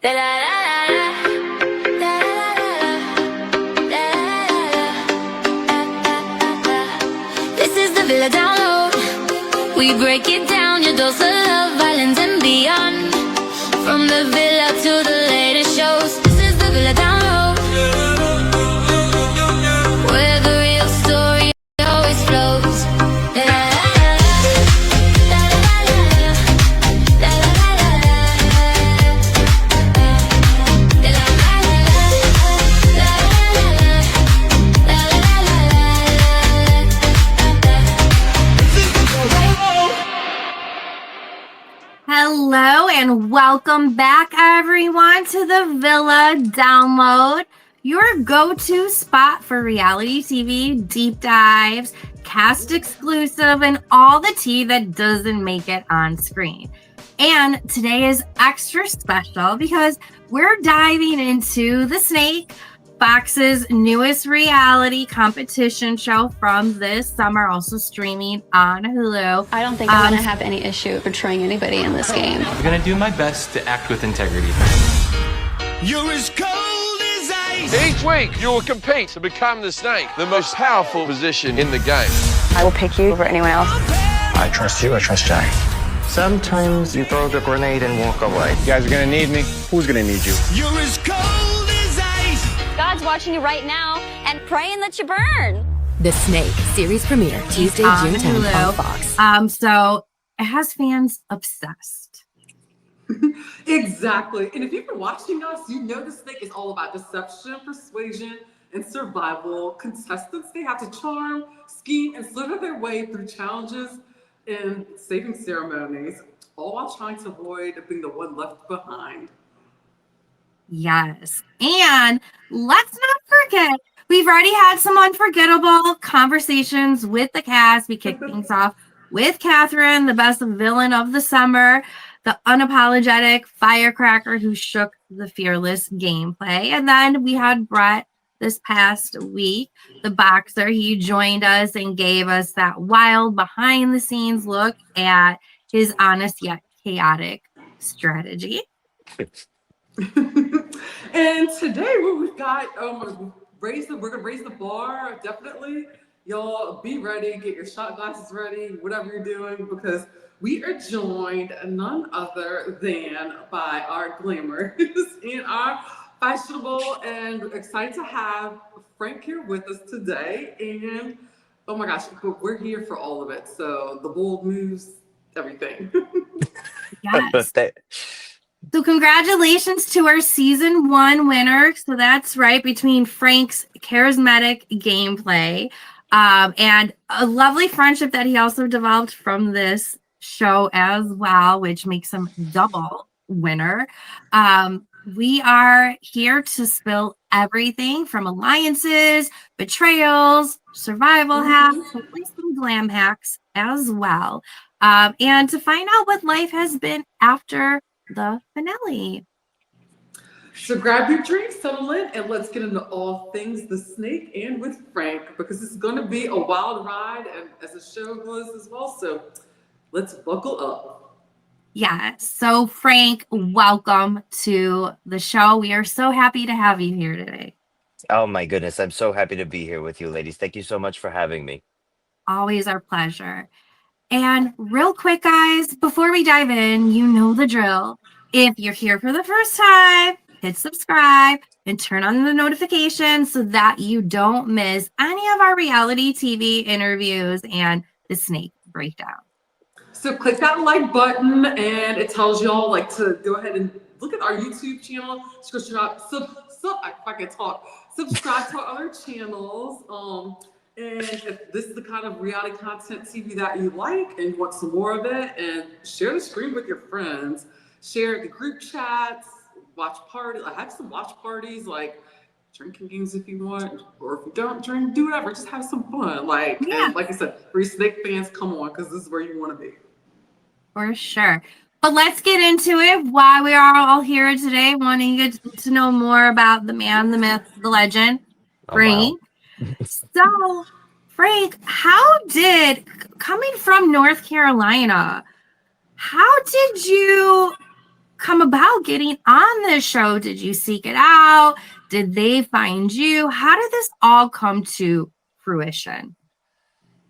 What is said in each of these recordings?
This is the Villa download. We break it down, your dose of love, violence and beyond. From the villa to the latest shows. This is the Villa download. Where the real story always flows. Hello and welcome back, everyone, to the Villa Download, your go-to spot for reality TV deep dives, cast exclusive, and all the tea that doesn't make it on screen. And today is extra special because we're diving into The Snake, Fox's newest reality competition show from this summer, also streaming on Hulu. I don't think I'm going to have any issue portraying anybody in this game. I'm going to do my best to act with integrity. You're as cold as ice. Each week, you will compete to become the Snake, the most powerful position in the game. I will pick you over anyone else. I trust you, I trust Jack. Sometimes you throw the grenade and walk away. You guys are gonna need me. Who's gonna need you? You're as cold as ice. God's watching you right now and praying that you burn. The Snake series premiere Tuesday, June 10th on Fox. So it has fans obsessed. Exactly. And if you've been watching us, you know The Snake is all about deception, persuasion, and survival. Contestants, they have to charm, scheme, and slither their way through challenges and saving ceremonies, all while trying to avoid being the one left behind. Yes. And let's not forget, we've already had some unforgettable conversations with the cast. We kicked things off with Catherine, the best villain of the summer, the unapologetic firecracker who shook the fearless gameplay. And then we had Brett this past week, the boxer. He joined us and gave us that wild behind the scenes look at his honest yet chaotic strategy. And today we've got we're gonna raise the bar, definitely. Y'all be ready, get your shot glasses ready, whatever you're doing, because we are joined none other than by our glamours and our fashionable, and excited to have Frank here with us today. And oh my gosh, we're here for all of it. So the bold moves, everything. Yes. So congratulations to our season 1 winner. So that's right, between Frank's charismatic gameplay and a lovely friendship that he also developed from this show as well, which makes him double winner. We are here to spill everything from alliances, betrayals, survival hacks, hopefully some glam hacks as well. And to find out what life has been after the finale. So grab your drink, settle in, and let's get into all things The Snake and with Frank, because this is going to be a wild ride, and as the show goes as well. So let's buckle up. Yes. So Frank, welcome to the show. We are so happy to have you here today. Oh my goodness, I'm so happy to be here with you, ladies. Thank you so much for having me. Always our pleasure. And real quick, guys, before we dive in, you know the drill. If you're here for the first time, hit subscribe and turn on the notifications so that you don't miss any of our reality TV interviews and the Snake breakdown. So click that like button, and it tells y'all like to go ahead and look at our YouTube channel. Subscribe to our other channels. And if this is the kind of reality content TV that you like and you want some more of it, and share the screen with your friends, share the group chats, watch parties. I have some watch parties, like drinking games if you want, or if you don't drink, do whatever. Just have some fun. And like I said, for you Snake fans, come on, because this is where you want to be. For sure. But let's get into it. Why we are all here today, wanting to get to know more about the man, the myth, the legend, Frank. Wow. So, Frank, coming from North Carolina, how did you come about getting on this show? Did you seek it out? Did they find you? How did this all come to fruition?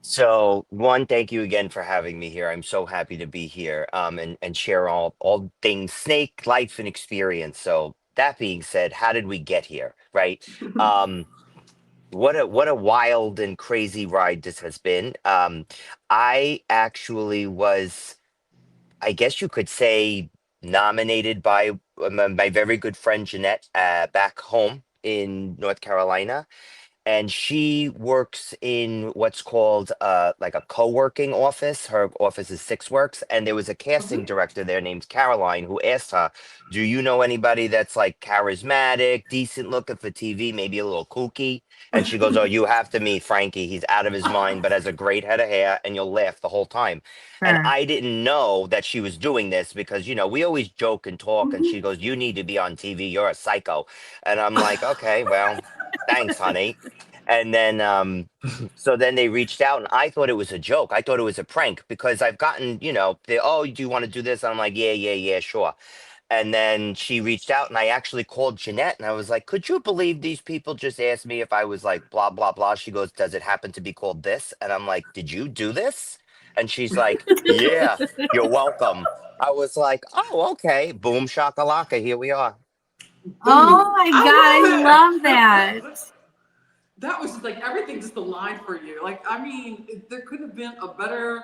So one, thank you again for having me here. I'm so happy to be here and share all things snake life and experience. So that being said, how did we get here? Right. Um, what a wild and crazy ride this has been. I actually was, I guess you could say, nominated by my very good friend Jeanette back home in North Carolina, and she works in what's called like a co-working office. Her office is Six Works, and there was a casting director there named Caroline who asked her, "Do you know anybody that's like charismatic, decent looking for TV, maybe a little kooky?" And she goes, "Oh, you have to meet Frankie. He's out of his mind, but has a great head of hair, and you'll laugh the whole time." And Sure. I didn't know that she was doing this because we always joke and talk, and she goes, "You need to be on TV. You're a psycho," and I'm like, "Okay, well." Thanks, honey. And then, so then they reached out, and I thought it was a joke. I thought it was a prank because I've gotten, oh, do you want to do this? And I'm like, yeah, yeah, yeah, sure. And then she reached out, and I actually called Jeanette, and I was like, could you believe these people just asked me if I was like blah, blah, blah? She goes, does it happen to be called this? And I'm like, did you do this? And she's like, yeah, you're welcome. I was like, oh, okay. Boom, shakalaka. Here we are. Oh my God, I love that. That was just like everything just aligned for you. Like, I mean, there couldn't have been a better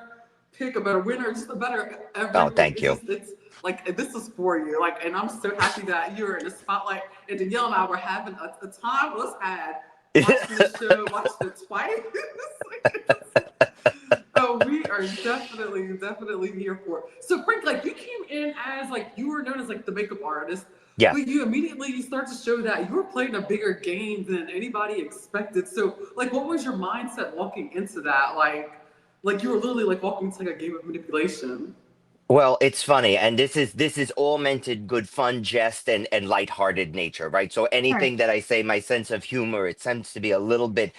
pick, a better winner, just a better everything. Oh, thank you. It's like this is for you. Like, and I'm so happy that you're in the spotlight. And Danielle and I were having a time was had watching the show, watched it twice. Oh, we are definitely here for it. So Frank, like you came in as like you were known as like the makeup artist. Yeah. But you immediately start to show that you were playing a bigger game than anybody expected. So, like, what was your mindset walking into that? Like you were literally like walking into like a game of manipulation. Well, it's funny, and this is all meant in good fun, jest, and lighthearted nature, right? So Sure. anything that I say, my sense of humor, it tends to be a little bit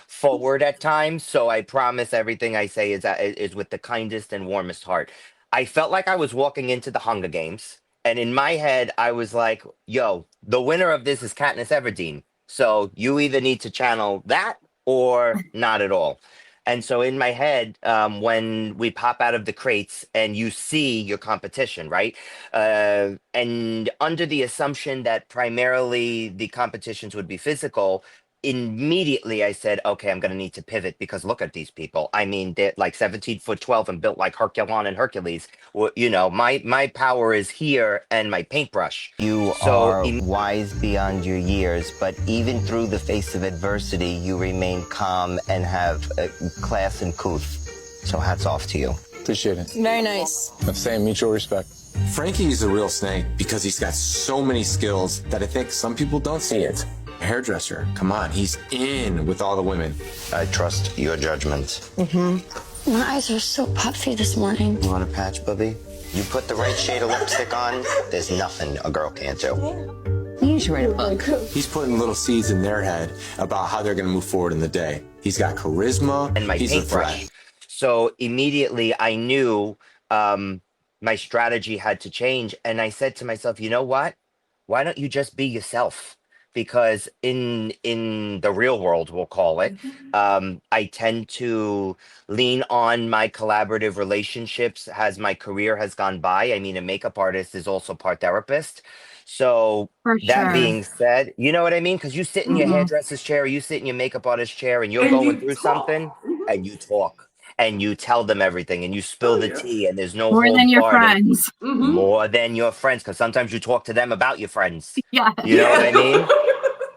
forward at times. So I promise everything I say is with the kindest and warmest heart. I felt like I was walking into the Hunger Games, and in my head, I was like, "Yo, the winner of this is Katniss Everdeen. So you either need to channel that or not at all." And so in my head, when we pop out of the crates and you see your competition, right? And under the assumption that primarily the competitions would be physical, immediately I said, okay, I'm going to need to pivot because look at these people. I mean, they're like 17'12" and built like Herculon and Hercules. Well, my power is here and my paintbrush. You are wise beyond your years, but even through the face of adversity, you remain calm and have class and couth. So hats off to you. Appreciate it. Very nice. The same mutual respect. Frankie's a real snake because he's got so many skills that I think some people don't see it. Hairdresser, come on, he's in with all the women. I trust your judgment. My eyes are so puffy this morning. You want a patch, Bubby? You put the right shade of lipstick on, there's nothing a girl can't do. You should write a book. He's putting little seeds in their head about how they're going to move forward in the day. He's got charisma, And my he's a paintbrush. threat. So immediately I knew my strategy had to change. And I said to myself, you know what? Why don't you just be yourself? Because in the real world, we'll call it, I tend to lean on my collaborative relationships as my career has gone by. I mean, a makeup artist is also part therapist. So For that sure. being said, you know what I mean? Because you sit in your hairdresser's chair, or you sit in your makeup artist chair, and you're And going you through talk. something, and you talk. And you tell them everything, and you spill the tea, and there's no More hold than your barred, and friends. more than your friends, because sometimes you talk to them about your friends. Yeah. You know what I mean?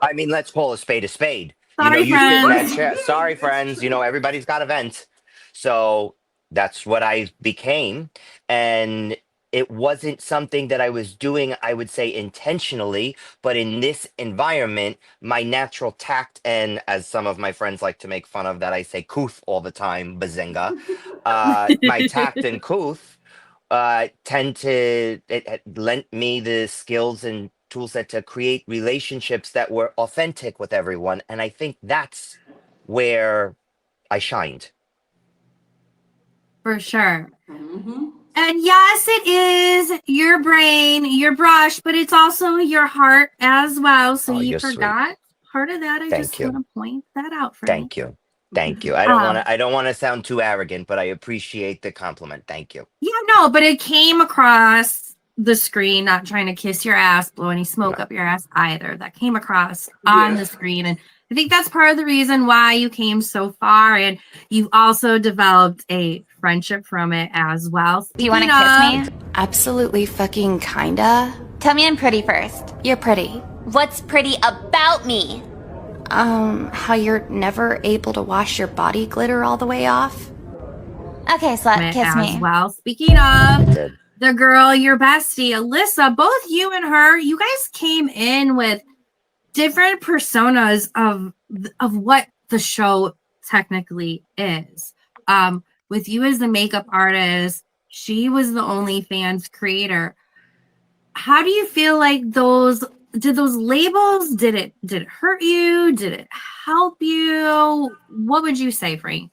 I mean, let's call a spade a spade. Sorry, You sit in that friends. chair. Sorry, friends. Everybody's got a vent. So that's what I became. And it wasn't something that I was doing, I would say, intentionally. But in this environment, my natural tact, and as some of my friends like to make fun of that, I say couth all the time, bazinga. My tact and couth it lent me the skills and tool set to create relationships that were authentic with everyone. And I think that's where I shined. For sure. And yes, it is your brain, your brush, but it's also your heart as well. So you forgot part of that. I just want to point that out for Thank you. Thank you. I don't want to sound too arrogant, but I appreciate the compliment. Thank you. Yeah, no, but it came across the screen, not trying to kiss your ass, blow any smoke up your ass either. That came across on the screen. And I think that's part of the reason why you came so far. And you've also developed a friendship from it as well. Do you want to kiss me? Absolutely fucking kinda. Tell me I'm pretty first. You're pretty. What's pretty about me? How you're never able to wash your body glitter all the way off. Okay, slut, kiss me. Well, speaking of the girl, your bestie, Alyssa, both you and her, you guys came in with different personas of what the show technically is. With you as the makeup artist, she was the OnlyFans creator. How do you feel like those labels, did it hurt you? Did it help you? What would you say, Frank?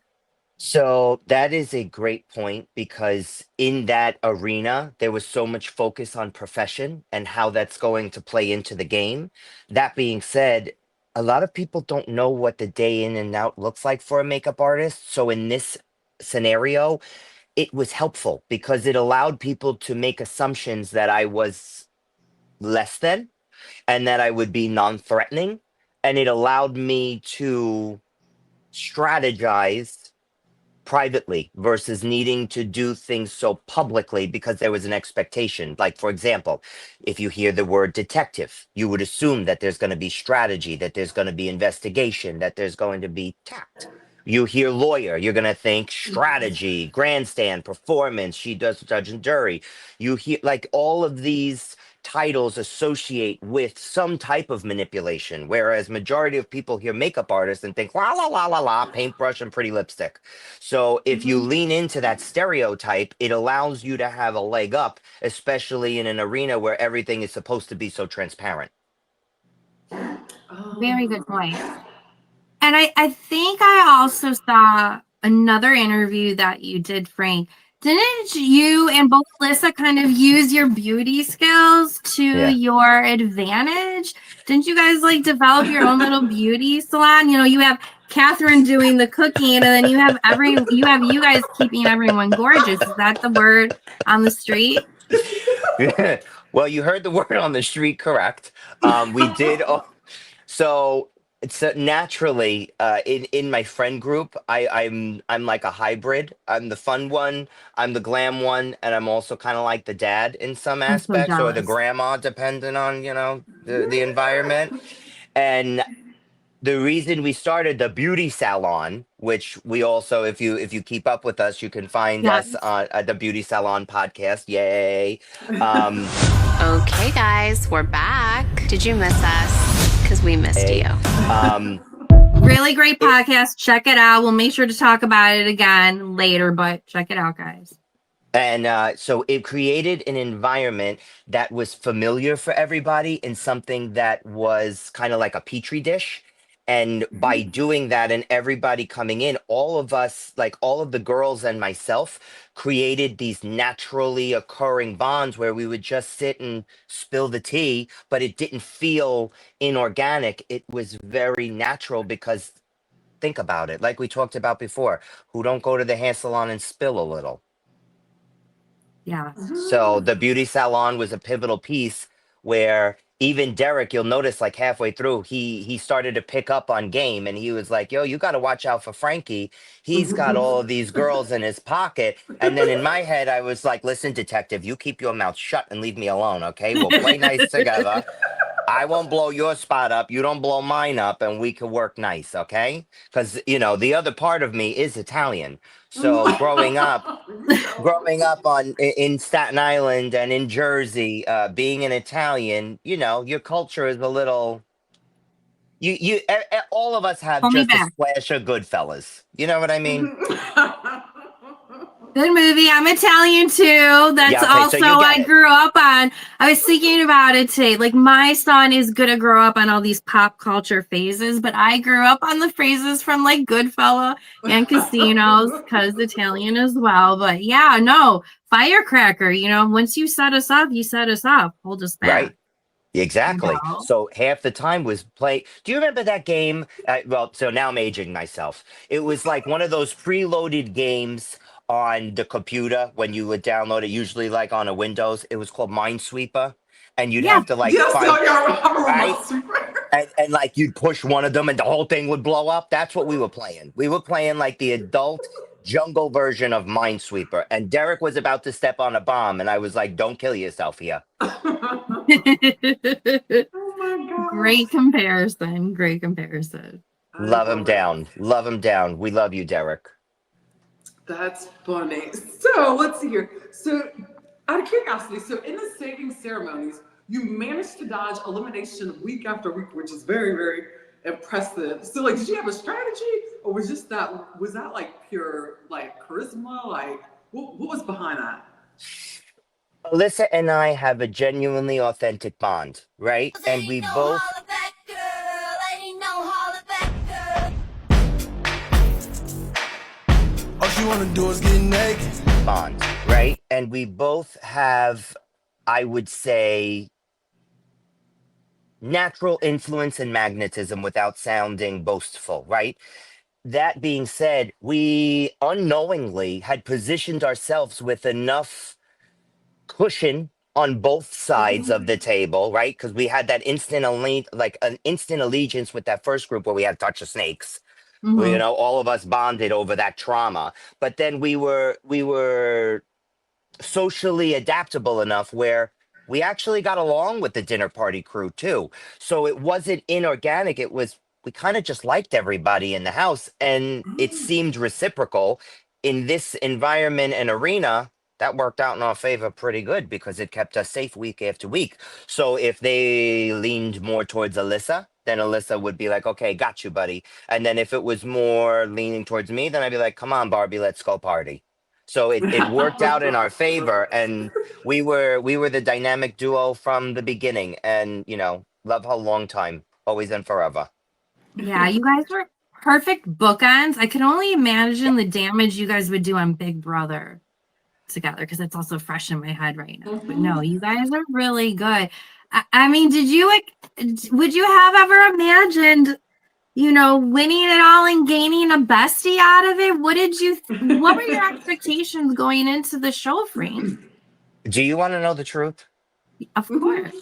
So that is a great point because in that arena, there was so much focus on profession and how that's going to play into the game. That being said, a lot of people don't know what the day in and out looks like for a makeup artist. So in this scenario, it was helpful because it allowed people to make assumptions that I was less than and that I would be non-threatening. And it allowed me to strategize privately versus needing to do things so publicly because there was an expectation. Like, for example, if you hear the word detective, you would assume that there's going to be strategy, that there's going to be investigation, that there's going to be tact. You hear lawyer, you're going to think strategy, grandstand, performance, she does judge and jury. You hear like all of these titles associate with some type of manipulation, whereas majority of people hear makeup artist and think la la la la la, paintbrush and pretty lipstick. So if you lean into that stereotype, it allows you to have a leg up, especially in an arena where everything is supposed to be so transparent. Very good point. And I think I also saw another interview that you did, Frank. Didn't you and both Alyssa kind of use your beauty skills to your advantage? Didn't you guys like develop your own little beauty salon? You know, you have Catherine doing the cooking, and then you have you guys keeping everyone gorgeous. Is that the word on the street? Well, you heard the word on the street correct. We did. So it's naturally in my friend group, I'm like a hybrid. I'm the fun one, I'm the glam one, and I'm also kind of like the dad in some aspects, or the grandma, depending on the environment. And the reason we started the beauty salon, which we also, if you keep up with us, you can find us on the Beauty Salon podcast. Yay! Okay, guys, we're back. Did you miss us? Because we missed you. Really great podcast. Check it out. We'll make sure to talk about it again later, but check it out, guys. And so it created an environment that was familiar for everybody and something that was kind of like a petri dish. And by doing that and everybody coming in, all of us, like all of the girls and myself, created these naturally occurring bonds where we would just sit and spill the tea, but it didn't feel inorganic. It was very natural because think about it, like we talked about before, who don't go to the hair salon and spill a little. Yeah. So the beauty salon was a pivotal piece where even Derek, you'll notice like halfway through, he started to pick up on game and he was like, yo, you got to watch out for Frankie. He's got all of these girls in his pocket. And then in my head, I was like, listen, detective, you keep your mouth shut and leave me alone. Okay. We'll play nice together. I won't blow your spot up. You don't blow mine up and we can work nice. Okay. Because, the other part of me is Italian. So growing up in Staten Island and in Jersey, being an Italian, your culture is a little. All of us have just a splash of Goodfellas. You know what I mean? Good movie. I'm Italian too. That's also I grew up on. I was thinking about it today. Like my son is gonna grow up on all these pop culture phases, but I grew up on the phrases from like Goodfella and Casinos because Italian as well. But yeah, no, firecracker. Once you set us up, you set us up. Hold us back. Right. Exactly. No. So half the time was play. Do you remember that game? Well, so now I'm aging myself. It was like one of those preloaded games on the computer when you would download it, usually like on a Windows. It was called Minesweeper, and you'd have to like Yes, find I remember right, Minesweeper. and like you'd push one of them, and the whole thing would blow up. That's what we were playing. We were playing like the adult jungle version of Minesweeper, and Derek was about to step on a bomb, and I was like, "Don't kill yourself here." Oh my god! Great comparison. Great comparison. Love him down. Love him down. We love you, Derek. That's funny. So let's see here. So out of curiosity, so in the saving ceremonies, you managed to dodge elimination week after week, which is very, very impressive. So like, did you have a strategy, or was that like pure like charisma? Like, what was behind that? Alyssa and I have a genuinely authentic bond, right? And we both All she wanna do is get naked. bond, right? And we both have, I would say, natural influence and magnetism without sounding boastful, right? That being said, we unknowingly had positioned ourselves with enough cushion on both sides of the table, right? Because we had that an instant allegiance with that first group where we had touch of snakes. Mhm. All of us bonded over that trauma. But then we were socially adaptable enough where we actually got along with the dinner party crew too. So it wasn't inorganic. We kind of just liked everybody in the house, and it seemed reciprocal. In this environment and arena, that worked out in our favor pretty good because it kept us safe week after week. So if they leaned more towards Alyssa, then Alyssa would be like, okay, got you, buddy. And then if it was more leaning towards me, then I'd be like, come on, Barbie, let's go party. So it worked out in our favor, and we were the dynamic duo from the beginning, and love her long time, always and forever. Yeah, you guys were perfect bookends. I can only imagine the damage you guys would do on Big Brother together, because it's also fresh in my head right now. But no, you guys are really good. I mean, would you have ever imagined, winning it all and gaining a bestie out of it? What were your expectations going into the show, Frank? Do you want to know the truth? Of course.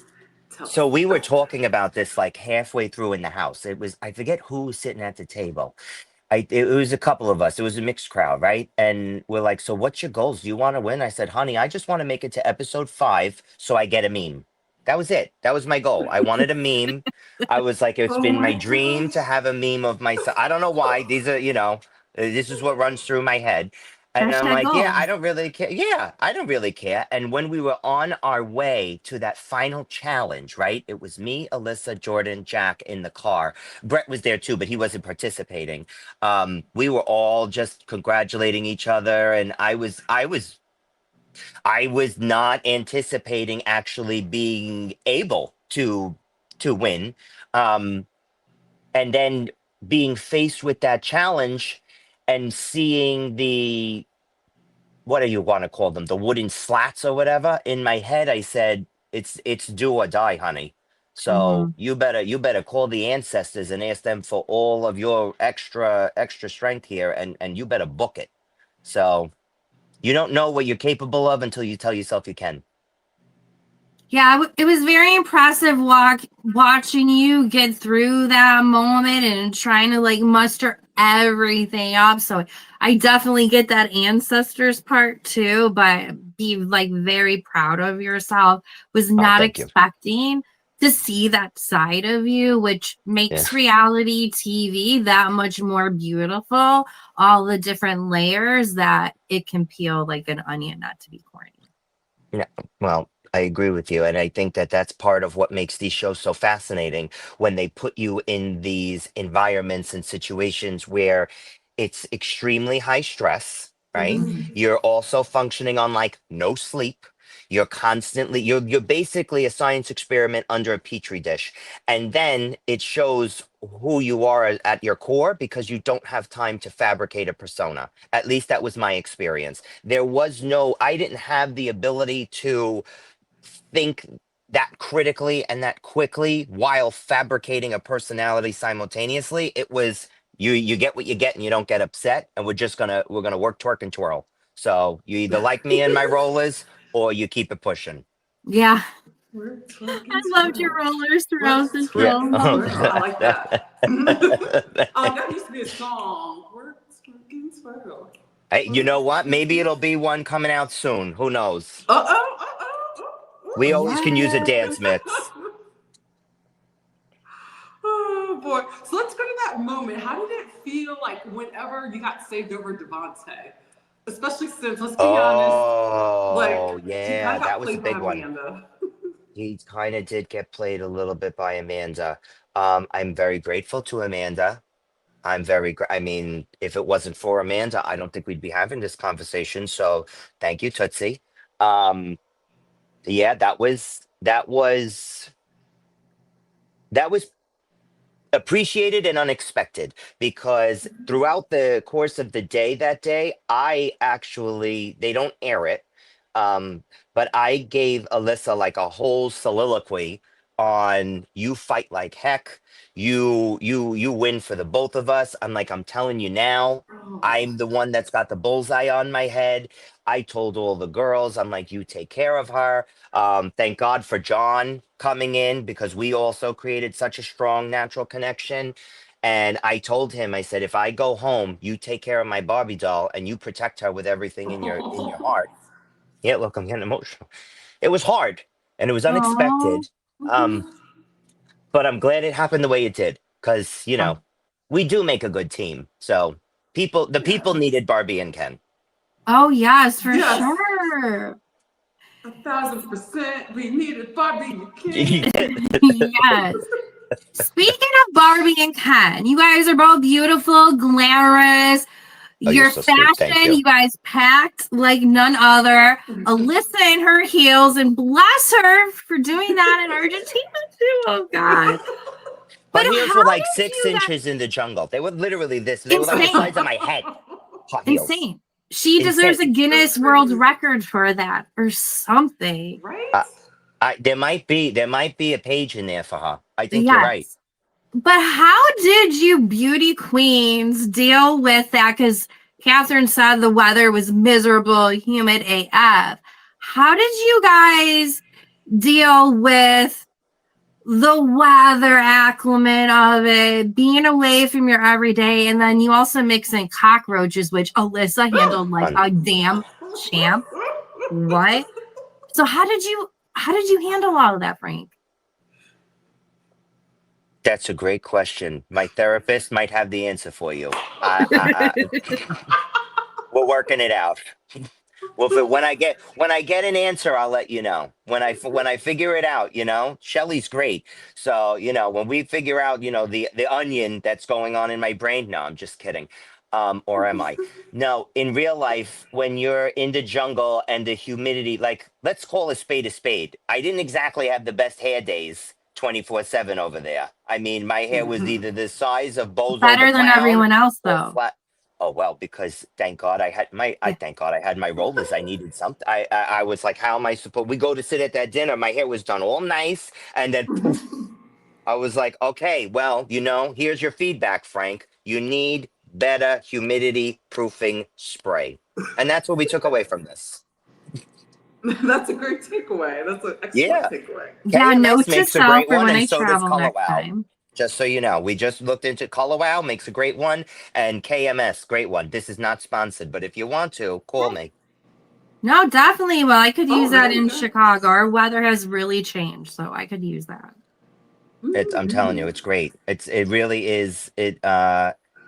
So we were talking about this like halfway through in the house. I forget who was sitting at the table. It was a couple of us. It was a mixed crowd, right? And we're like, so what's your goals? Do you want to win? I said, honey, I just want to make it to episode 5 so I get a meme. That was it. That was my goal. I wanted a meme. I was like, it's been my dream to have a meme of myself. I don't know why. These are, this is what runs through my head. And I'm like, yeah, I don't really care. Yeah, I don't really care. And when we were on our way to that final challenge, right? It was me, Alyssa, Jordan, Jack in the car. Brett was there too, but he wasn't participating. We were all just congratulating each other, and I was not anticipating actually being able to win. And then being faced with that challenge and seeing what do you want to call them? The wooden slats or whatever. In my head, I said, it's do or die, honey. So you better call the ancestors and ask them for all of your extra strength here, and you better book it. So you don't know what you're capable of until you tell yourself you can. Yeah, it was very impressive watching you get through that moment and trying to muster everything up. So I definitely get that ancestors part too, but be very proud of yourself. Was not expecting to see that side of you, which makes reality TV that much more beautiful. All the different layers that it can peel like an onion, not to be corny. Yeah, well, I agree with you. And I think that that's part of what makes these shows so fascinating, when they put you in these environments and situations where it's extremely high stress, right? You're also functioning on no sleep. You're constantly you're basically a science experiment under a petri dish. And then it shows who you are at your core because you don't have time to fabricate a persona. At least that was my experience. I didn't have the ability to think that critically and that quickly while fabricating a personality simultaneously. It was you get what you get and you don't get upset, and we're gonna work, twerk, and twirl. So you either like me and my rollers or you keep it pushing. Yeah. I loved your rollers throughout the film. I like that. That used to be a song. Work, twerk, and twirl. Hey, you know what? Maybe it'll be one coming out soon. Who knows? We always can use a dance mix. Oh boy. So let's go to that moment. How did it feel like whenever you got saved over Devontae? Especially since, let's be honest, like, yeah, that was a big one. Amanda. He kind of did get played a little bit by Amanda. I'm very grateful to Amanda. I mean, if it wasn't for Amanda, I don't think we'd be having this conversation. So thank you, Tootsie. Yeah, that was appreciated and unexpected because throughout the course of the day that day, they don't air it, but I gave Alyssa like a whole soliloquy on you fight like heck, you win for the both of us. I'm telling you now, I'm the one that's got the bullseye on my head. I told all the girls, I'm like, you take care of her. Thank God for John coming in because we also created such a strong natural connection. And I told him, I said, if I go home, you take care of my Barbie doll and you protect her with everything in your heart. Yeah, look, I'm getting emotional. It was hard and it was unexpected. But I'm glad it happened the way it did because, we do make a good team. So the people needed Barbie and Ken. Oh, yes, for sure. 1,000%. We needed Barbie and Ken. Yes. Speaking of Barbie and Ken, you guys are both beautiful, glamorous. Your so fashion, you guys packed like none other. Alyssa in her heels, and bless her for doing that in Argentina too. Oh God! But heels were like 6 inches in the jungle. They were literally this. They were like the size of my head. Hot heels. Insane. She deserves a Guinness World Record for that or something. Right? There might be a page in there for her. I think you're right. But how did you beauty queens deal with that? Because Catherine said the weather was miserable, humid AF. How did you guys deal with the weather acclimate of it, being away from your everyday, and then you also mix in cockroaches, which Alyssa handled like a damn champ. What? So how did you handle all of that, Frank? That's a great question. My therapist might have the answer for you. We're working it out. Well, when I get an answer, I'll let you know. When I figure it out, Shelly's great. So, when we figure out, the onion that's going on in my brain. No, I'm just kidding. Or am I? No, in real life, when you're in the jungle and the humidity, like let's call a spade. I didn't exactly have the best hair days 24/7 over there. I mean, my hair was either the size of Bozo better than everyone else, though. Oh well, because thank God I had my rollers. I needed something. I was like, how am I supposed? We go to sit at that dinner. My hair was done all nice, and then poof, I was like, okay, well, here's your feedback, Frank. You need better humidity proofing spray, and that's what we took away from this. That's a great takeaway. That's an excellent takeaway. Yeah, note to self for when I so travel next time. Just so you know, we just looked into Color Wow, makes a great one, and KMS, great one. This is not sponsored, but if you want to, call me. No, definitely. Well, I could use that in Chicago. Our weather has really changed, so I could use that. I'm telling you, it's great. It really is.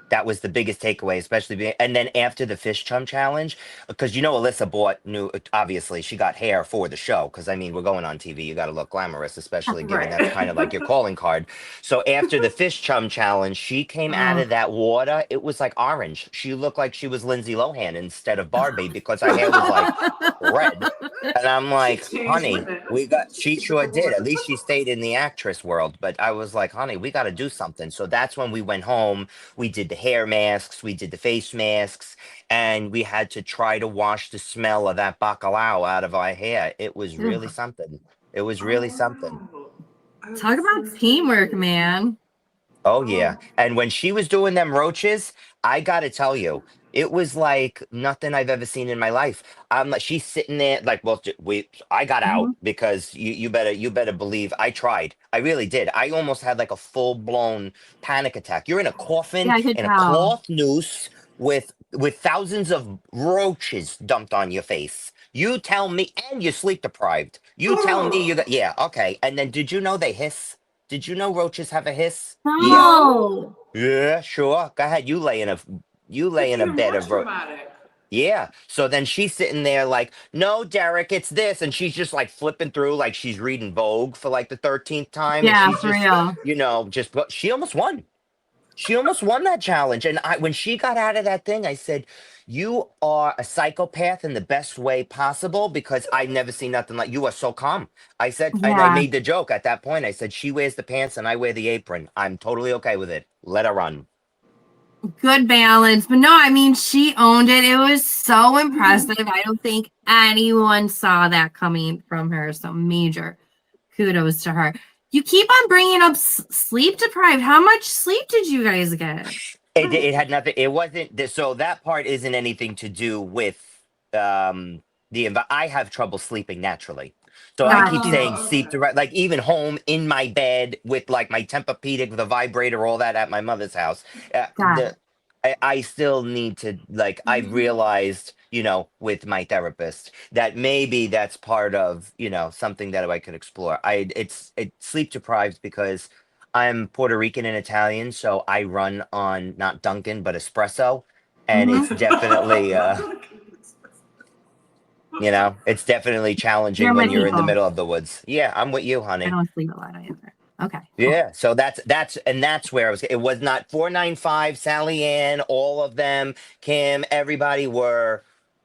That was the biggest takeaway, especially and then after the fish chum challenge, because Alyssa bought new. Obviously, she got hair for the show because I mean we're going on TV. You got to look glamorous, especially given that's kind of like your calling card. So after the fish chum challenge, she came out of that water. It was like orange. She looked like she was Lindsay Lohan instead of Barbie because her hair was like red. And I'm like, honey, she sure did. At least she stayed in the actress world. But I was like, honey, we got to do something. So that's when we went home. We did the hair masks, we did the face masks, and we had to try to wash the smell of that bacalao out of our hair. It was really something. It was really something. Talk about teamwork, man. Oh, yeah. And when she was doing them roaches, I got to tell you, it was like nothing I've ever seen in my life. She's sitting there like, well, I got out because you better believe I tried. I really did. I almost had like a full blown panic attack. You're in a coffin in a cloth noose with thousands of roaches dumped on your face. You tell me, and you're sleep deprived. You tell me yeah, okay. And then did you know they hiss? Did you know roaches have a hiss? No. Yeah, sure. Go ahead. You lay in a bed of Yeah. So then she's sitting there like, no, Derek, it's this. And she's just like flipping through like she's reading Vogue for like the 13th time. Yeah, and she's for just, real. she almost won. She almost won that challenge. And when she got out of that thing, I said, you are a psychopath in the best way possible because I've never seen nothing like you are so calm. I said, and I made the joke at that point. I said, she wears the pants and I wear the apron. I'm totally okay with it. Let her run. Good balance. But no, I mean, she owned it. It was so impressive. I don't think anyone saw that coming from her. So major kudos to her. You keep on bringing up sleep deprived. How much sleep did you guys get? It had nothing. It wasn't. So that part isn't anything to do with I have trouble sleeping naturally. So I keep saying sleep deprived. Like even home in my bed with like my Tempur-Pedic, the vibrator, all that at my mother's house. I still need to I've realized, with my therapist that maybe that's part of, something that I could explore. It's sleep deprived because I'm Puerto Rican and Italian, so I run on not Dunkin' but espresso, and it's definitely it's definitely challenging when you're in the middle of the woods. Yeah, I'm with you, honey. I don't sleep a lot either. Okay. Yeah, so that's where it was not 495, Sally Ann, all of them, Kim, everybody were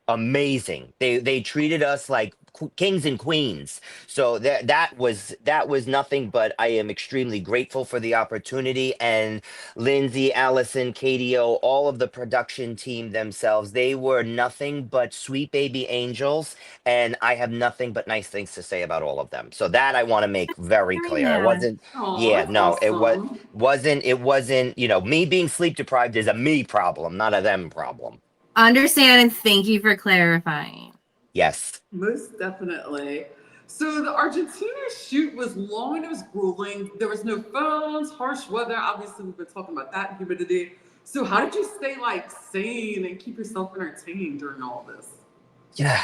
amazing. They treated us like kings and queens. So that was nothing but I am extremely grateful for the opportunity. And Lindsay, Allison, KDO, all of the production team themselves, they were nothing but sweet baby angels. And I have nothing but nice things to say about all of them. So that I want to make very clear. It wasn't, it wasn't, me being sleep deprived is a me problem, not a them problem. Understand, and thank you for clarifying. Yes. Most definitely. So the Argentina shoot was long and it was grueling. There was no phones, harsh weather. Obviously, we've been talking about that, humidity. So how did you stay sane and keep yourself entertained during all this? Yeah.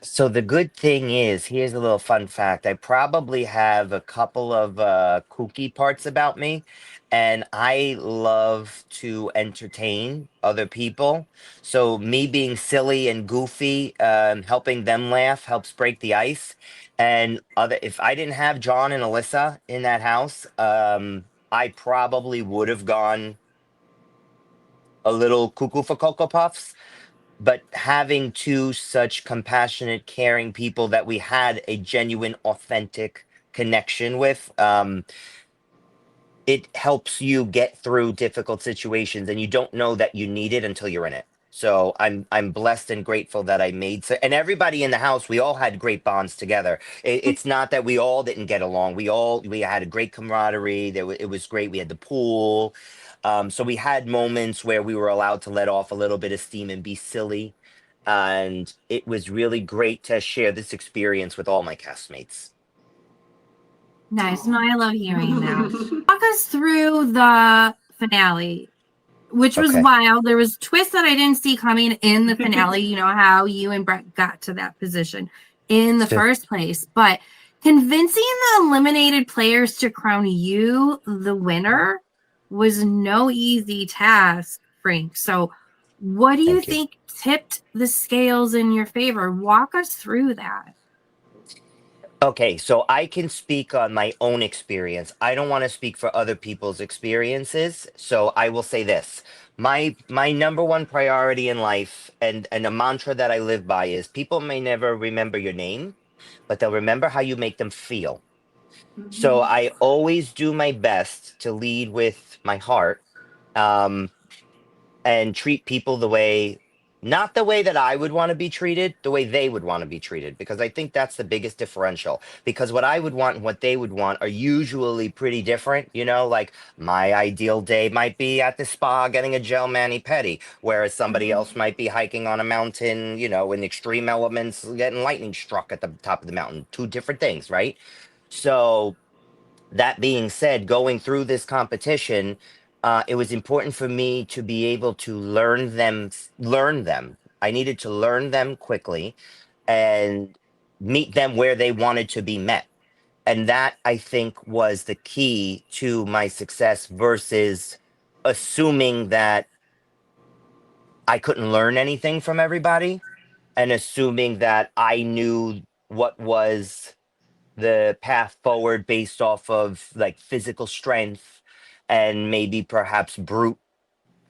So the good thing is, here's a little fun fact. I probably have a couple of kooky parts about me, and I love to entertain other people. So me being silly and goofy, helping them laugh helps break the ice. And if I didn't have John and Alyssa in that house, I probably would have gone a little cuckoo for Cocoa Puffs. But having two such compassionate, caring people that we had a genuine, authentic connection with, it helps you get through difficult situations, and you don't know that you need it until you're in it. So I'm blessed and grateful that I made and everybody in the house, we all had great bonds together. It's not that we all didn't get along. We had a great camaraderie. It was great. We had the pool. So we had moments where we were allowed to let off a little bit of steam and be silly. And it was really great to share this experience with all my castmates. Nice. No, I love hearing that. Walk us through the finale, which was wild. There was twists that I didn't see coming in the finale. You know how you and Brett got to that position in the first place. But convincing the eliminated players to crown you the winner was no easy task, Frank. So, what do you Thank you. think tipped the scales in your favor? Walk us through that. Okay, so I can speak on my own experience. I don't want to speak for other people's experiences. So I will say this. My number one priority in life and a mantra that I live by is people may never remember your name, but they'll remember how you make them feel. So I always do my best to lead with my heart. Um, and treat people the way, not the way that I would want to be treated, the way they would want to be treated, because I think that's the biggest differential. Because what I would want and what they would want are usually pretty different. You know, like my ideal day might be at the spa getting a gel mani pedi, whereas somebody else might be hiking on a mountain, you know, in extreme elements, getting lightning struck at the top of the mountain. Two different things, right? So that being said, going through this competition, it was important for me to be able to learn them. Learn them. I needed to learn them quickly and meet them where they wanted to be met. And that I think was the key to my success versus assuming that I couldn't learn anything from everybody and assuming that I knew what was the path forward based off of like physical strength and maybe perhaps brute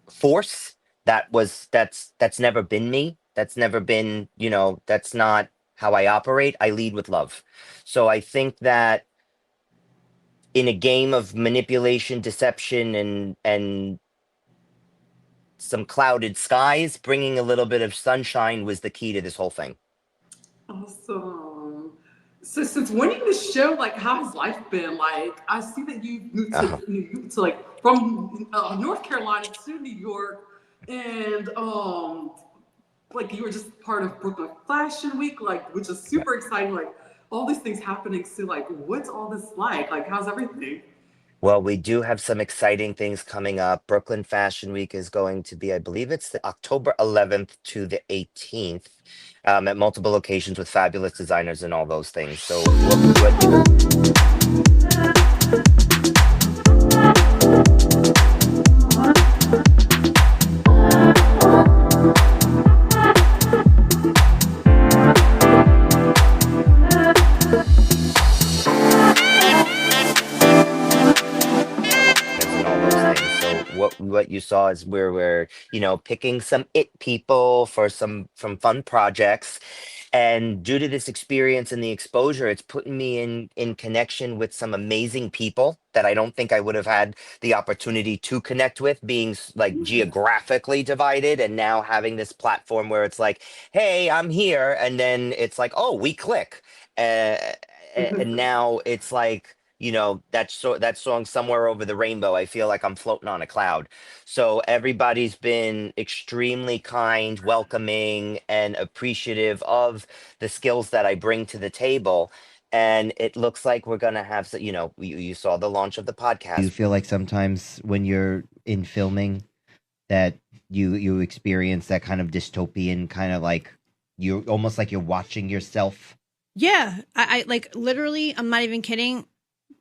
force. That's never been me. That's never been, you know, that's not how I operate. I lead with love. So I think that in a game of manipulation, deception, and some clouded skies, bringing a little bit of sunshine was the key to this whole thing. Awesome. So since winning the show, like, how has life been? Like, I see that you moved to like from North Carolina to New York, and like you were just part of Brooklyn Fashion Week, like, which is super exciting. Like all these things happening. So like, what's all this like? Like, how's everything? Well, we do have some exciting things coming up. Brooklyn Fashion Week is going to be, I believe it's the October 11th to the 18th, at multiple locations with fabulous designers and all those things. So what you saw is where we're, you know, picking some people for some from fun projects. And due to this experience and the exposure, it's putting me in connection with some amazing people that I don't think I would have had the opportunity to connect with, being like geographically divided, and now having this platform where it's like, hey, I'm here, and then it's like, oh, we click, and now it's like, you know, that song Somewhere Over the Rainbow, I feel like I'm floating on a cloud. So everybody's been extremely kind, welcoming, and appreciative of the skills that I bring to the table. And it looks like we're going to have, you know, you saw the launch of the podcast. Do you feel like sometimes when you're in filming that you experience that kind of dystopian kind of like, you're almost like you're watching yourself? Yeah. I like literally, I'm not even kidding.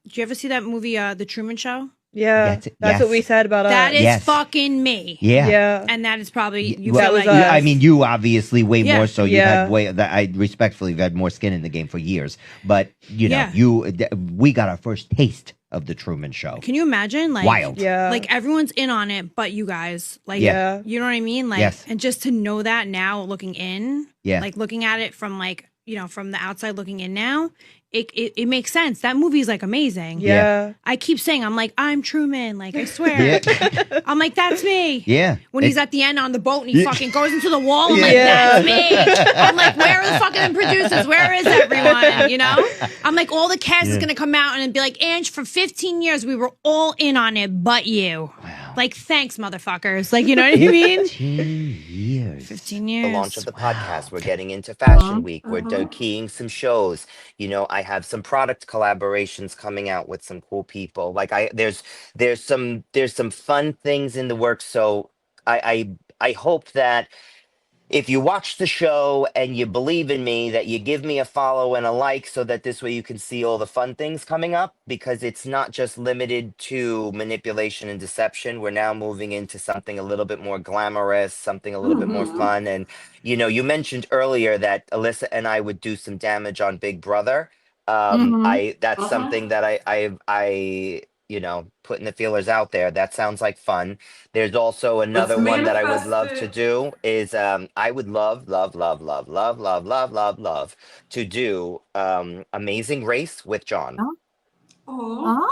Did you ever see that movie, The Truman Show? Yeah, that's what we said about us. That is fucking me. Yeah. And that is probably you. Well, Feel like I mean, you obviously way more so. You've Yeah. had way. I respectfully, you've had more skin in the game for years. But you know, we got our first taste of the Truman Show. Can you imagine? Like, wild. Yeah. Like everyone's in on it, but you guys. Like, Yeah. you know what I mean? Like, Yes. and just to know that now, looking in, Yeah. like looking at it from like, you know, from the outside looking in now, it makes sense. That movie is like amazing. Yeah. I keep saying, I'm like, I'm Truman. Like, I swear. I'm like, that's me. Yeah. When he's at the end on the boat and he Yeah. fucking goes into the wall, I'm like, Yeah. that's me. I'm like, where are the fucking producers? Where is everyone? You know? I'm like, all the cast is going to come out and be like, Ange, for 15 years, we were all in on it, but you. Wow. Like, thanks, motherfuckers. Like, you know what I mean? 15 years. 15 years. The launch of the podcast. We're getting into Fashion Week. We're keying some shows. You know, I have some product collaborations coming out with some cool people. Like there's some fun things in the works. So I hope that if you watch the show and you believe in me, that you give me a follow and a like so that this way you can see all the fun things coming up, because it's not just limited to manipulation and deception. We're now moving into something a little bit more glamorous, something a little bit more fun. And, you mentioned earlier that Alyssa and I would do some damage on Big Brother. That's something that putting the feelers out there. That sounds like fun. There's also another one that I would love to do is I would love, love, love, love, love, love, love, love, love to do Amazing Race with John.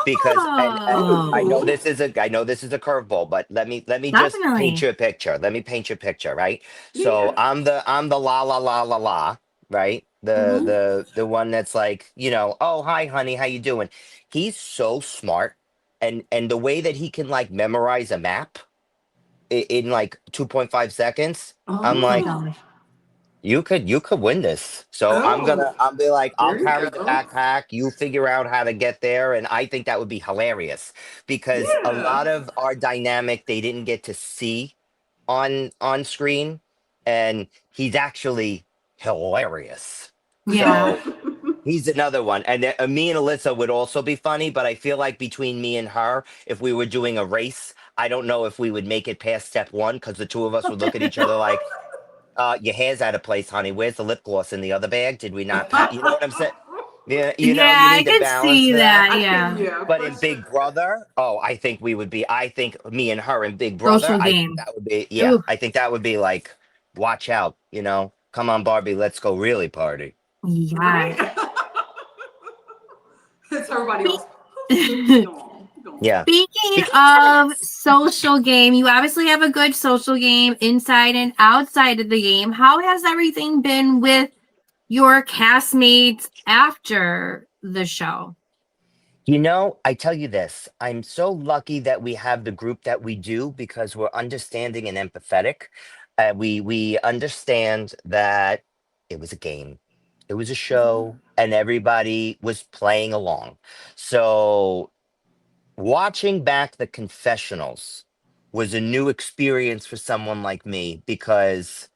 Because and I know this is a curveball, but let me just paint you a picture. Let me paint you a picture, right? So I'm the la la la la la, right? The one that's like, oh hi honey, how you doing? He's so smart, and the way that he can like memorize a map in like 2.5 seconds, I'm like, you could win this. So I'll be like, I'll carry the backpack, you figure out how to get there. And I think that would be hilarious, because a lot of our dynamic they didn't get to see on screen, and he's actually hilarious. So he's another one. And me and Alyssa would also be funny, but I feel like between me and her, if we were doing a race, I don't know if we would make it past step one, because the two of us would look at each other like, your hair's out of place, honey. Where's the lip gloss in the other bag? Did we not you know what I'm saying? Yeah, you need I to can balance see that. Yeah. But in Big Brother, I think me and her in Big Brother, Social I game. think that would be, Ooh. I think that would be like, watch out, come on, Barbie, let's go really party. Yeah. It's everybody else. Yeah. Speaking of social game, you obviously have a good social game inside and outside of the game. How has everything been with your castmates after the show? I tell you this, I'm so lucky that we have the group that we do, because we're understanding and empathetic. We understand that it was a game, it was a show, and everybody was playing along. So watching back the confessionals was a new experience for someone like me, because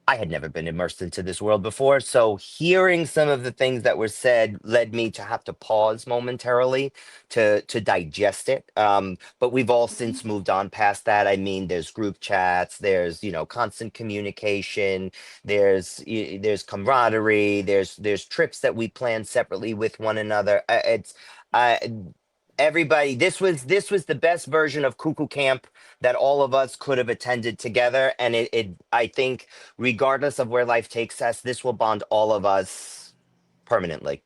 I had never been immersed into this world before. So hearing some of the things that were said led me to have to pause momentarily to digest it. But we've all since moved on past that. I mean, there's group chats, there's constant communication, there's camaraderie, there's trips that we plan separately with one another. Everybody, this was the best version of Cuckoo Camp that all of us could have attended together, and I think, regardless of where life takes us, this will bond all of us permanently.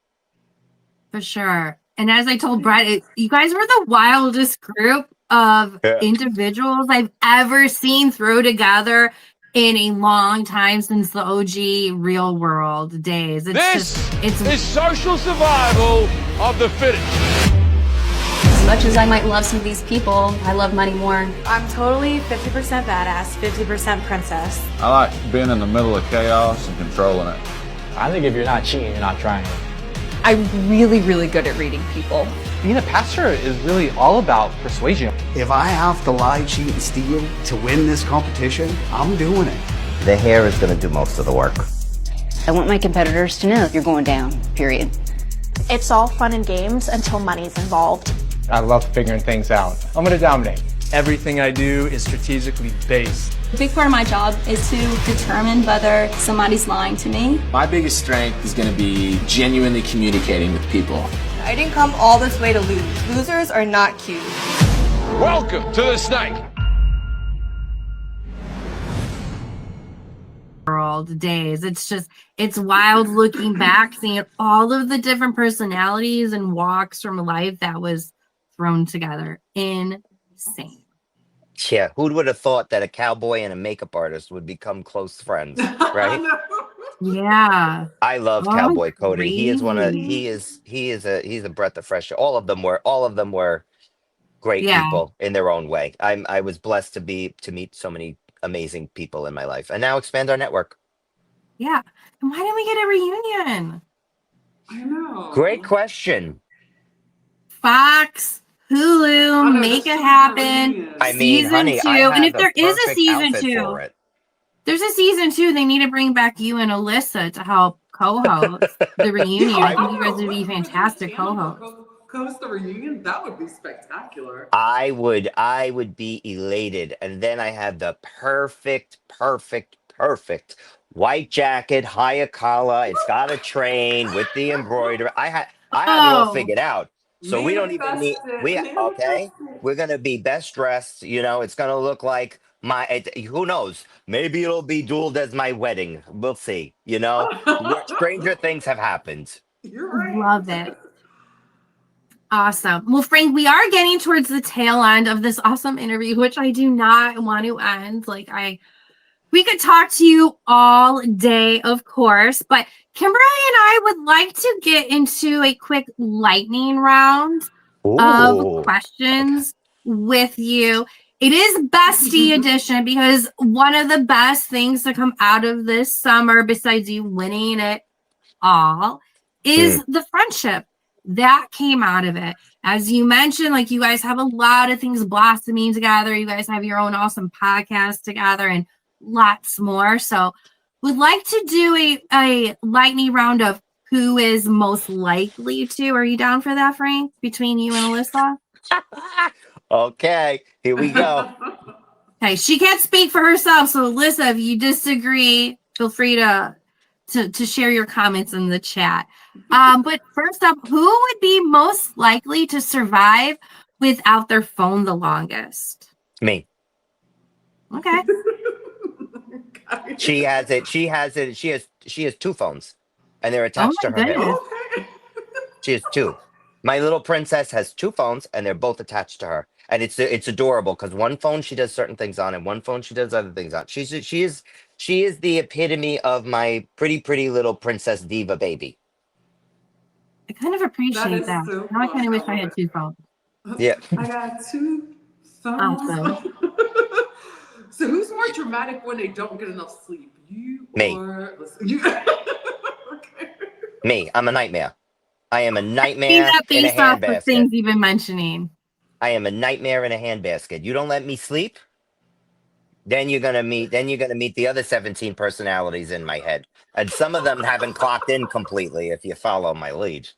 For sure. And as I told Brett, you guys were the wildest group of individuals I've ever seen throw together in a long time, since the OG Real World days. It's social survival of the fittest. As much as I might love some of these people, I love money more. I'm totally 50% badass, 50% princess. I like being in the middle of chaos and controlling it. I think if you're not cheating, you're not trying. I'm really, really good at reading people. Being a pastor is really all about persuasion. If I have to lie, cheat, and steal to win this competition, I'm doing it. The hair is going to do most of the work. I want my competitors to know you're going down, period. It's all fun and games until money's involved. I love figuring things out. I'm going to dominate. Everything I do is strategically based. A big part of my job is to determine whether somebody's lying to me. My biggest strength is going to be genuinely communicating with people. I didn't come all this way to lose. Losers are not cute. Welcome to the Snake. World days. It's wild looking back, seeing all of the different personalities and walks from life that was thrown together. Insane. Yeah, who would have thought that a cowboy and a makeup artist would become close friends, right? Yeah. I love Cowboy Cody. He is a breath of fresh air. All of them were great people in their own way. I was blessed to meet so many amazing people in my life, and now expand our network. Yeah. And why didn't we get a reunion? I know. Great question. Fox, Hulu, make it happen. I mean, season honey, 2. I have And if there is a perfect season outfit 2, for it. There's a season 2. They need to bring back you and Alyssa to help co-host the reunion. I think you guys would be fantastic co-hosts. Co-host the reunion? That would be spectacular. I would be elated. And then I have the perfect white jacket, higher collar. It's got a train with the embroidery. I have it all figured out. So we don't even need we're gonna be best dressed. It's gonna look like who knows? Maybe it'll be dueled as my wedding. We'll see. Stranger things have happened. You're right. Love it. Awesome. Well, Frank, we are getting towards the tail end of this awesome interview, which I do not want to end. We could talk to you all day, of course, but Kimberly and I would like to get into a quick lightning round of questions with you. It is bestie edition because one of the best things to come out of this summer, besides you winning it all, is the friendship that came out of it. As you mentioned, you guys have a lot of things blossoming together. You guys have your own awesome podcast together and lots more. So would like to do a lightning round of who is most likely to. Are you down for that, Frank? Between you and Alyssa? Okay, here we go. Okay, she can't speak for herself. So Alyssa, if you disagree, feel free to share your comments in the chat. But first up, who would be most likely to survive without their phone the longest? Me. Okay. She has it. She has 2 phones, and they're attached to her hip. She has 2. My little princess has 2 phones, and they're both attached to her, and it's adorable because one phone she does certain things on, and one phone she does other things on. She is the epitome of my pretty little princess diva baby. I kind of appreciate that. So now I kind of wish I had 2 phones. Yeah. I got 2 phones. Awesome. So who's more dramatic when they don't get enough sleep? You Me. or you? Okay. Me. I'm a nightmare. I am a nightmare that in a based off of handbasket. things you've been mentioning. I am a nightmare in a handbasket. You don't let me sleep, then you're gonna meet the other 17 personalities in my head. And some of them haven't clocked in completely, if you follow my lead.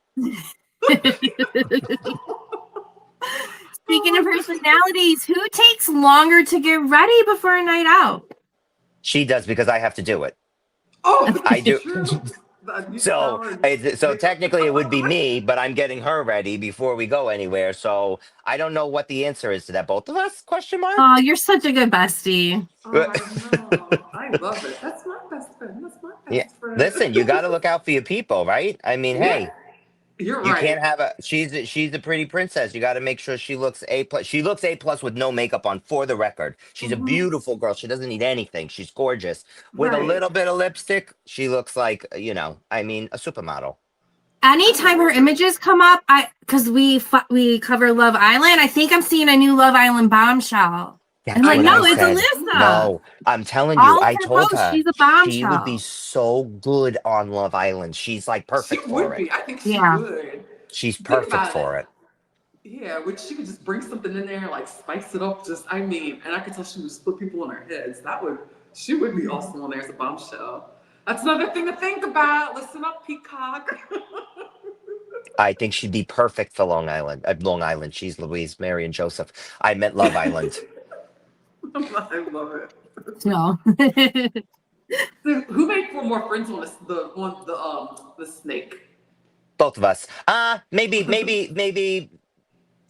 Speaking of personalities, who takes longer to get ready before a night out? She does, because I have to do it. Oh, I do. You So technically it would be me, but I'm getting her ready before we go anywhere. So I don't know what the answer is to that. Both of us? Question mark? Oh, you're such a good bestie. Oh, I know. I love it. That's my best friend. That's my best friend. Listen, you got to look out for your people, right? I mean, hey. You're You right. can't have she's a pretty princess. You got to make sure she looks A+. She looks A+ with no makeup on, for the record. She's a beautiful girl. She doesn't need anything. She's gorgeous. With a little bit of lipstick, she looks like, a supermodel. Anytime her images come up, because we cover Love Island, I think I'm seeing a new Love Island bombshell. I'm like, no, it's Alyssa. No, I'm telling you, I told her she's a bombshell. she would be so good on Love Island. She's like perfect for it. I think she would. She's perfect for it. Yeah, which she could just bring something in there, like spice it up. And I could tell she would split people in her heads. She would be awesome on there as a bombshell. That's another thing to think about. Listen up, Peacock. I think she'd be perfect for Long Island. Long Island. She's Louise, Mary, and Joseph. I meant Love Island. I love it. No. So who made for more friends on the snake? Both of us. Maybe.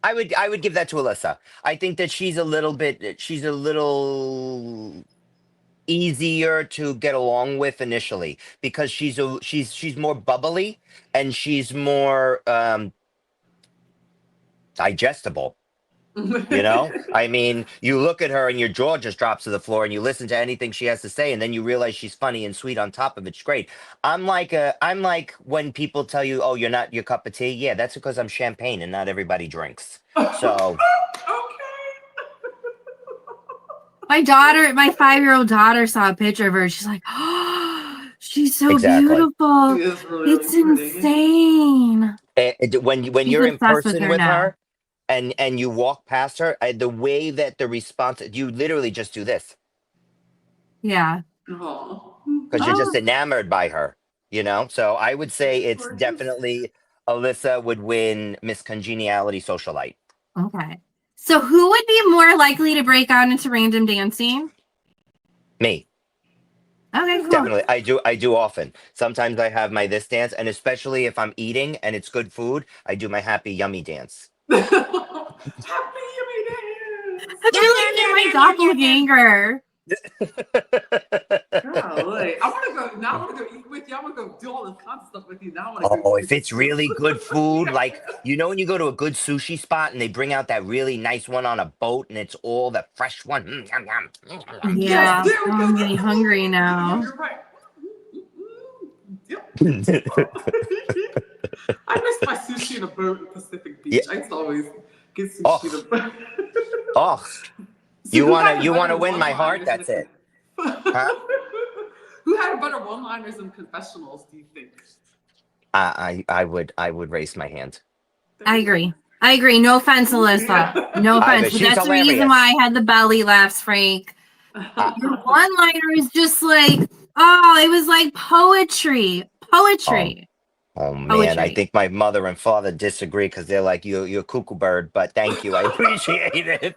I would give that to Alyssa. I think that she's a little easier to get along with initially because she's more bubbly and she's more digestible. I mean, you look at her and your jaw just drops to the floor and you listen to anything she has to say and then you realize she's funny and sweet on top of it. It's great. I'm like when people tell you, oh, you're not your cup of tea. Yeah, that's because I'm champagne and not everybody drinks. So my 5-year-old daughter saw a picture of her. She's like, oh, she's so beautiful. It's insane. When you're in person with her and you walk past her, the way that the response, you literally just do this. Yeah. Oh. because you're just enamored by her, you know? So I would say it's definitely Alyssa would win Miss Congeniality Socialite. Okay. So who would be more likely to break out into random dancing? Me. Okay, cool. Definitely. I do often. Sometimes I have my this dance, and especially if I'm eating and it's good food, I do my happy yummy dance. Happy yummy dance. I feel like you're my doppelganger. Golly. I want to go now. I want to go eat with you. I want to go do all this kind of stuff with you. Now I want to go. Oh, if it's really good food, like you know when you go to a good sushi spot and they bring out that really nice one on a boat and it's all the fresh one. Yum, yum. Yeah, I'm getting hungry now. You're right. I miss my sushi in a boat in Pacific Beach. I used to always get sushi in a boat. Oh, you wanna win my heart? That's it. Huh? Who had better one-liners and confessionals? Do you think? I would raise my hand. I agree. No offense, Alyssa. No offense, but that's the reason why I had the belly laughs, Frank. Your one-liner is just like, it was like poetry. Oh man, I think my mother and father disagree because they're like, you're a cuckoo bird, but thank you. I appreciate it.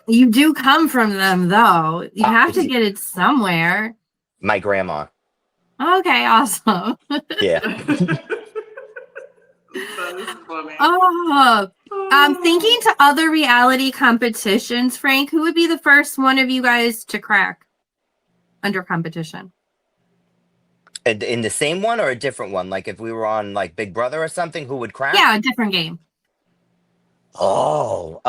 You do come from them, though. You have to get it somewhere. My grandma. Okay, awesome. Yeah. Thinking to other reality competitions, Frank, who would be the first one of you guys to crack under competition? In the same one or a different one? Like if we were on like Big Brother or something, who would crack? Yeah, a different game. Oh,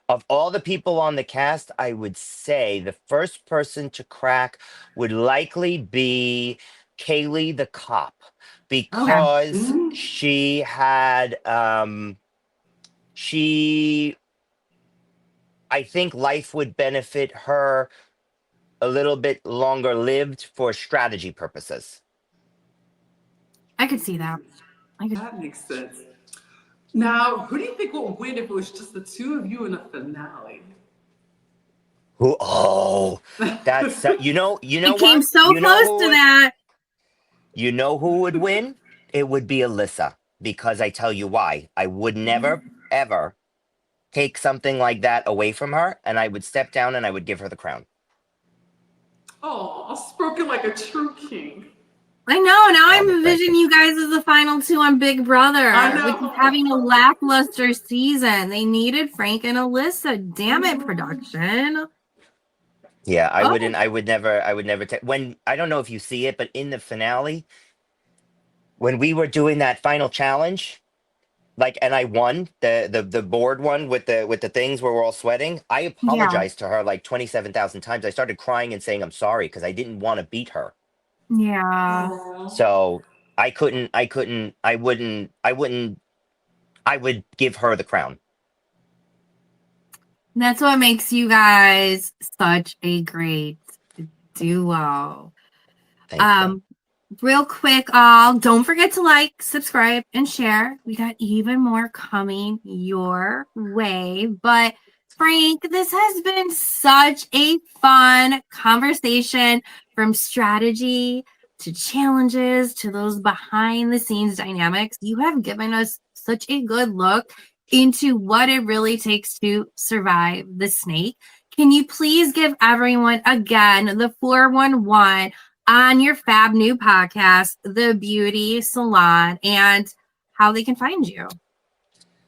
of all the people on the cast, I would say the first person to crack would likely be Kaylee the cop because she had I think life would benefit her a little bit longer lived for strategy purposes. I could see that. That makes sense. Now, who do you think will win if it was just the two of you in a finale? Who? Oh, that's you know it came so close to that. You know who would win? It would be Alyssa because I tell you why. I would never ever take something like that away from her, and I would step down and I would give her the crown. Oh, spoken like a true king. I know. Now I'm envisioning you guys as the final two on Big Brother, which is having a lackluster season. They needed Frank and Alyssa. Damn it, production. Yeah, I would never take when I don't know if you see it, but in the finale, when we were doing that final challenge, like and I won the board one with the things where we're all sweating, I apologized to her like 27,000 times. I started crying and saying I'm sorry because I didn't want to beat her. Yeah. So I would give her the crown. That's what makes you guys such a great duo. Thank you. Real quick, don't forget to like, subscribe, and share. We got even more coming your way. But Frank, this has been such a fun conversation from strategy to challenges to those behind the scenes dynamics. You have given us such a good look into what it really takes to survive the snake. Can you please give everyone again the 411 on your fab new podcast, The Beauty Salon, and how they can find you?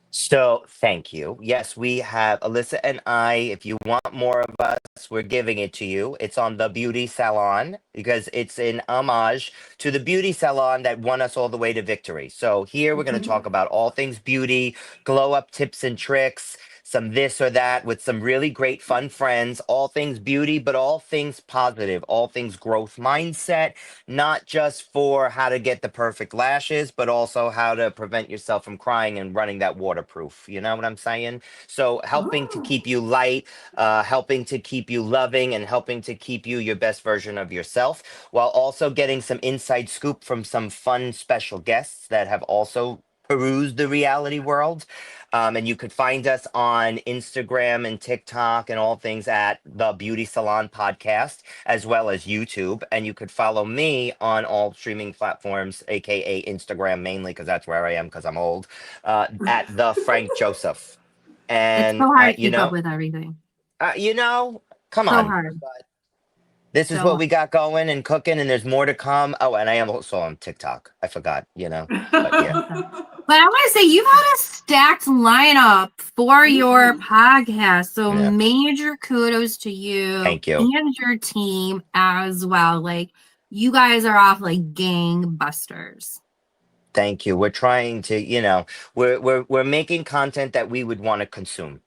So thank you. Yes, we have Alyssa and I. If you want more of us, we're giving it to you. It's on The Beauty Salon because it's in homage to the beauty salon that won us all the way to victory. So here we're going to talk about all things beauty, glow up tips and tricks, some this or that with some really great fun friends, all things beauty, but all things positive, all things growth mindset, not just for how to get the perfect lashes, but also how to prevent yourself from crying and running that waterproof. You know what I'm saying? So helping to keep you light, helping to keep you loving, and helping to keep you your best version of yourself, while also getting some inside scoop from some fun special guests that have also peruse the reality world. And you could find us on Instagram and TikTok and all things at the Beauty Salon Podcast, as well as YouTube. And you could follow me on all streaming platforms, aka Instagram mainly, because that's where I am because I'm old, at the Frank Joseph. It's And so hard to keep up with everything. Come so on. hard. This is what we got going and cooking, and there's more to come. Oh, and I am also on TikTok. I forgot, But yeah. But I want to say you've had a stacked lineup for your podcast. So major kudos to you. Thank you. And your team as well. Like, you guys are off like gangbusters. Thank you. We're trying to, we're making content that we would want to consume.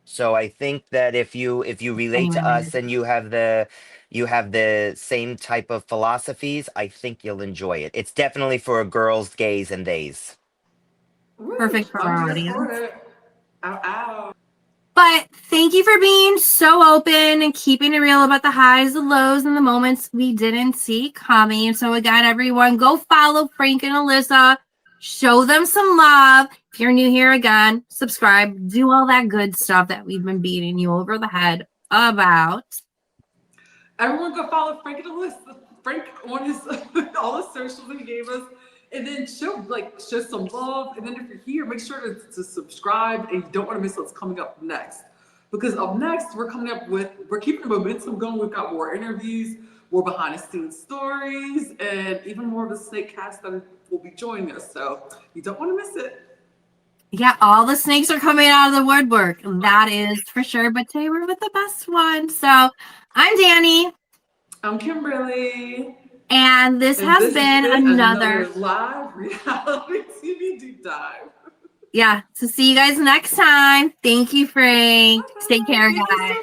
So I think that if you relate to us and you have the same type of philosophies, I think you'll enjoy it. It's definitely for girls, gays, and theys. Perfect for our audience. But thank you for being so open and keeping it real about the highs, the lows, and the moments we didn't see coming. So again, everyone, go follow Frank and Alyssa. Show them some love. If you're new here, again, subscribe. Do all that good stuff that we've been beating you over the head about. Everyone go follow Frank and Alyssa. Frank on his all the socials that he gave us. And then show some love. And then if you're here, make sure to subscribe. And you don't want to miss what's coming up next. Because up next, we're keeping the momentum going. We've got more interviews, more behind the scenes stories, and even more of the snake cast that will be joining us. So you don't want to miss it. Yeah, all the snakes are coming out of the woodwork. That is for sure. But today we're with the best one. So I'm Danny. I'm Kimberly. And this has been another live reality TV deep dive. Yeah. So see you guys next time. Thank you, Frank. Take care, guys.